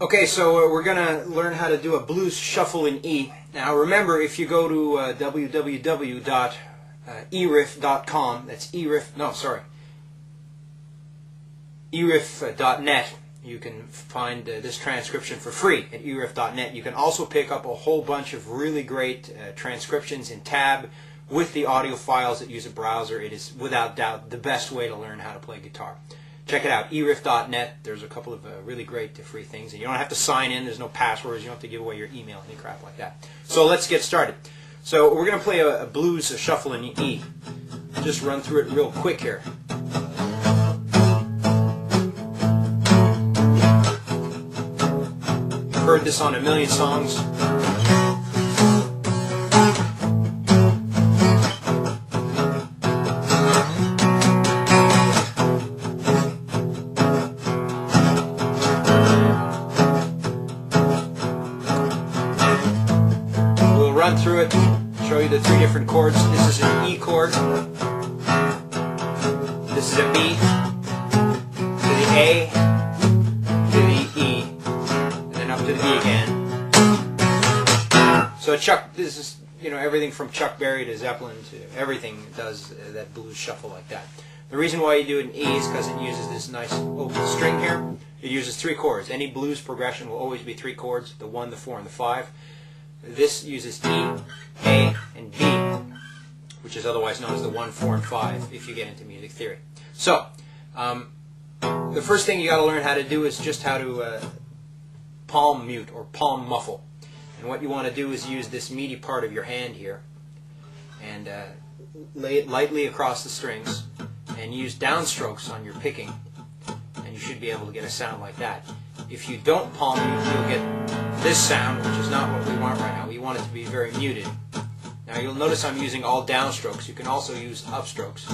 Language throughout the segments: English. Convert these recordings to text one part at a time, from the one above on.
Okay, so we're going to learn how to do a blues shuffle in E. Now remember, if you go to www.eriff.com, that's eriff.net, you can find this transcription for free at eriff.net. You can also pick up a whole bunch of really great transcriptions in tab with the audio files that use a browser. It is without doubt the best way to learn how to play guitar. Check it out, eriff.net. There's a couple of really great free things. And you don't have to sign in. There's no passwords. You don't have to give away your email, any crap like that. So let's get started. So we're going to play a blues shuffle in E. Just run through it real quick here. You've heard this on a million songs. Run through it, show you the three different chords. This is an E chord, this is a B, to the A, to the E, and then up to the E again. So this is, everything from Chuck Berry to Zepplin to everything does that blues shuffle like that. The reason why you do it in E is because it uses this nice open string here. It uses three chords. Any blues progression will always be three chords, the 1, the 4, and the 5. This uses E, A, and B, which is otherwise known as the 1, 4, and 5 if you get into music theory. So, the first thing you got to learn how to do is just how to palm mute or palm muffle. And what you want to do is use this meaty part of your hand here and lay it lightly across the strings and use downstrokes on your picking, and you should be able to get a sound like that. If you don't palm mute, you'll get this sound, which is not what we want right now. We want it to be very muted. Now you'll notice I'm using all downstrokes. You can also use upstrokes.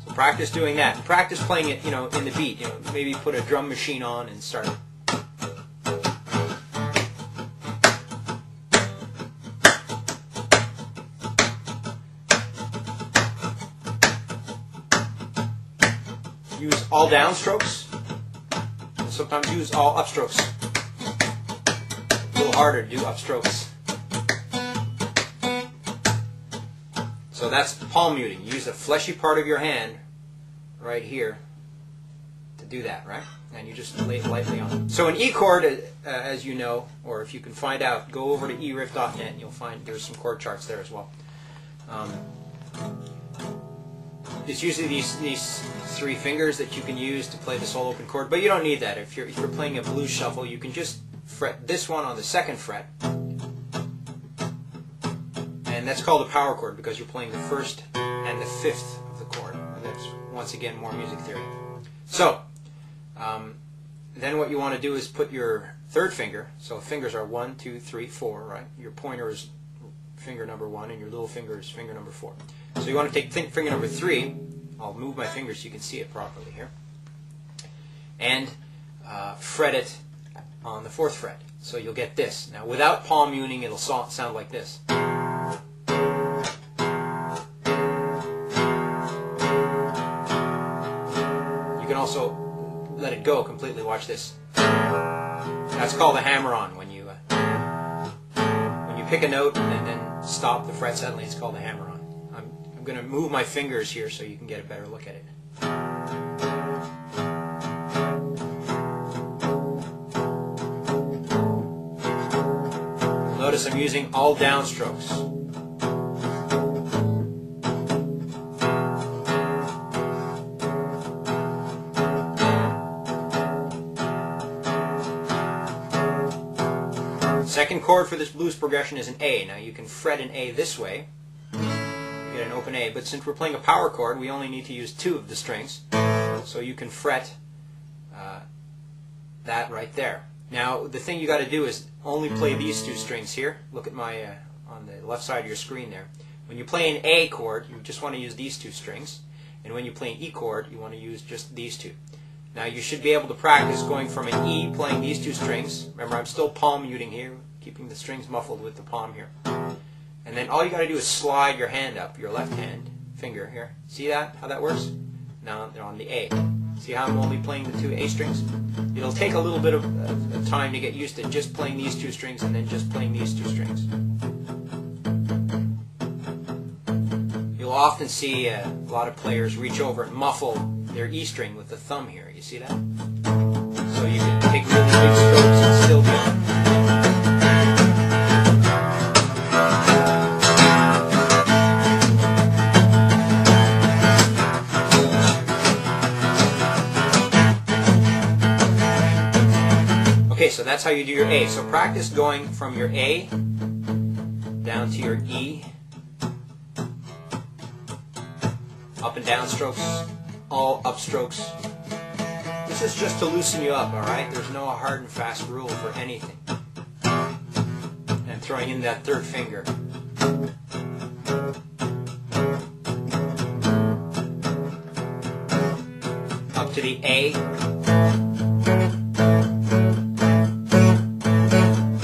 So practice doing that. Practice playing it, in the beat. Maybe put a drum machine on and start it. Use all downstrokes, and sometimes use all upstrokes. A little harder to do upstrokes. So that's palm muting. Use the fleshy part of your hand right here to do that, right? And you just lay it lightly on. So an E chord, as you know, or if you can find out, go over to eriff.net and you'll find there's some chord charts there as well. It's usually these three fingers that you can use to play the sole open chord, but you don't need that. If you're playing a blues shuffle, you can just fret this one on the 2nd fret, and that's called a power chord because you're playing the 1st and the 5th of the chord. That's once again more music theory. So then what you want to do is put your 3rd finger. So fingers are 1, 2, 3, 4, right? Your pointer is finger number 1 and your little finger is finger number 4. So you want to take finger number 3. I'll move my finger so you can see it properly here. And fret it on the 4th fret. So you'll get this. Now without palm muting, it'll sound like this. You can also let it go completely. Watch this. That's called a hammer-on. When you pick a note and then stop the fret suddenly, it's called a hammer-on. I'm going to move my fingers here so you can get a better look at it. Notice I'm using all downstrokes. Second chord for this blues progression is an A. Now you can fret an A this way. Get an open A, but since we're playing a power chord, we only need to use 2 of the strings, so you can fret that right there. Now the thing you got to do is only play these 2 strings here. Look at my on the left side of your screen there. When you play an A chord, you just want to use these 2 strings, and when you play an E chord, you want to use just these 2. Now you should be able to practice going from an E playing these 2 strings. Remember, I'm still palm muting here, keeping the strings muffled with the palm here. And then all you got to do is slide your hand up, your left hand finger here. See that? How that works? Now they're on the A. See how I'm only playing the 2 A strings? It'll take a little bit of time to get used to just playing these 2 strings and then just playing these 2 strings. You'll often see a lot of players reach over and muffle their E string with the thumb here. You see that? So you can take really big strokes and still get it. Okay, so that's how you do your A. So practice going from your A down to your E. Up and down strokes, all up strokes. This is just to loosen you up, alright? There's no hard and fast rule for anything. And throwing in that 3rd finger. Up to the A.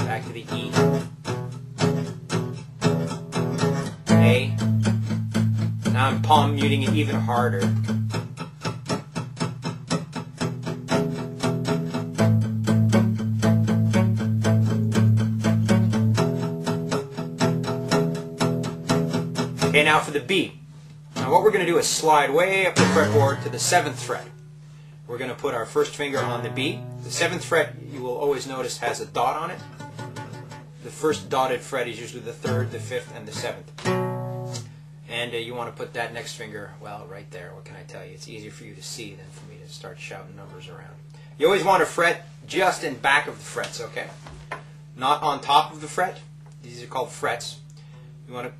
Back to the E. A. Now I'm palm muting it even harder. Okay, now for the B. Now what we're going to do is slide way up the fretboard to the 7th fret. We're going to put our 1st finger on the B. The 7th fret, you will always notice, has a dot on it. The first dotted fret is usually the 3rd, the 5th, and the 7th. And you want to put that next finger, well, right there. What can I tell you? It's easier for you to see than for me to start shouting numbers around. You always want to fret just in back of the frets, okay? Not on top of the fret. These are called frets. You want to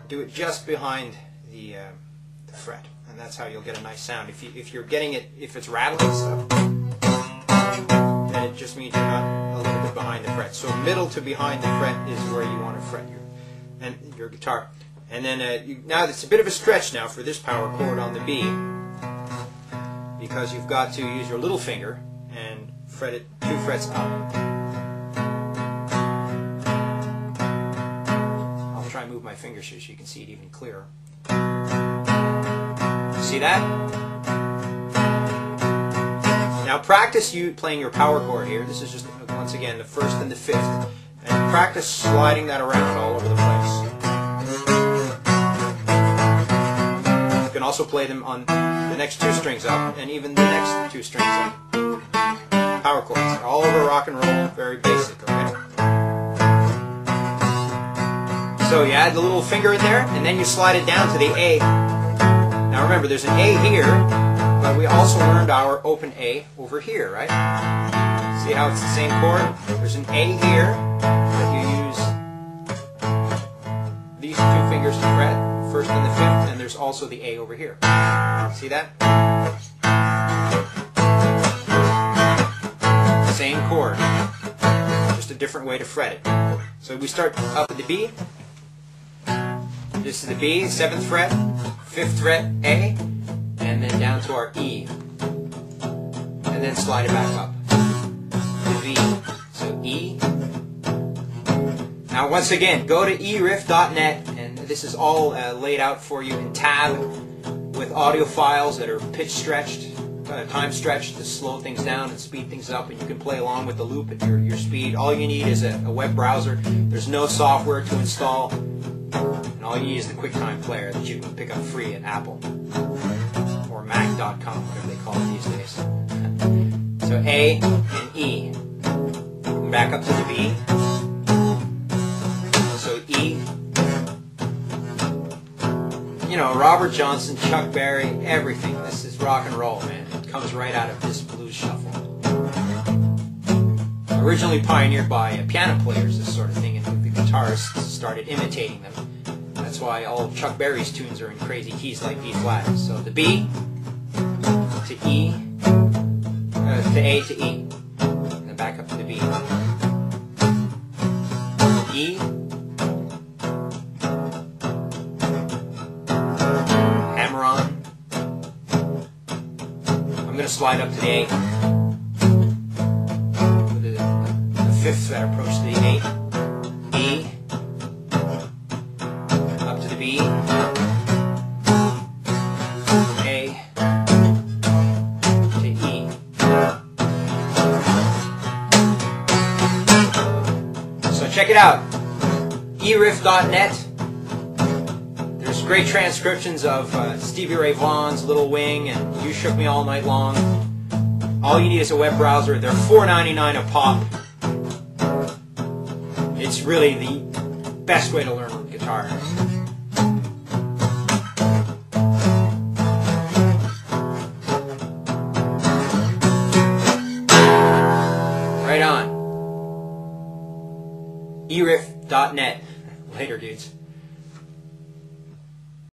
do it just behind the fret, and that's how you'll get a nice sound. If you're getting it, if it's rattling stuff, then it just means you're not a little bit behind the fret. So middle to behind the fret is where you want to fret your guitar. And then now it's a bit of a stretch now for this power chord on the B, because you've got to use your little finger and fret it 2 frets up. I'll try and move my fingers so you can see it even clearer. See that? Now practice you playing your power chord here. This is just, once again, the 1st and the 5th. And practice sliding that around all over the place. You can also play them on the next 2 strings up and even the next 2 strings up. Power chords. They're all over rock and roll. Very basic, okay? So you add the little finger in there and then you slide it down to the A. Now remember, there's an A here, but we also learned our open A over here, right? See how it's the same chord? There's an A here that you use these 2 fingers to fret, 1st and the 5th, and there's also the A over here. See that? Same chord, just a different way to fret it. So we start up at the B. This is the B, 7th fret, 5th fret A, and then down to our E. And then slide it back up. The V. So E. Now once again, go to eriff.net, and this is all laid out for you in tab with audio files that are pitch stretched, time stretched to slow things down and speed things up, and you can play along with the loop at your speed. All you need is a web browser. There's no software to install. And all you need is the QuickTime player that you can pick up free at Apple or Mac.com, whatever they call it these days. So A and E. Back up to the B. So E. You know, Robert Johnson, Chuck Berry, everything. This is rock and roll, man. It comes right out of this blues shuffle. Originally pioneered by piano players, this sort of thing, and the guitarists started imitating them. That's why all of Chuck Berry's tunes are in crazy keys like B flat. So the B to E, to A to E, and then back up to the B. E, hammer on. I'm going to slide up to the A. The 5th fret approach to the A. E. Up to the B. A. it out. eriff.net. There's great transcriptions of Stevie Ray Vaughan's Little Wing and You Shook Me All Night Long. All you need is a web browser. They're $4.99 a pop. It's really the best way to learn guitar. Right on. eriff.net. Later, dudes.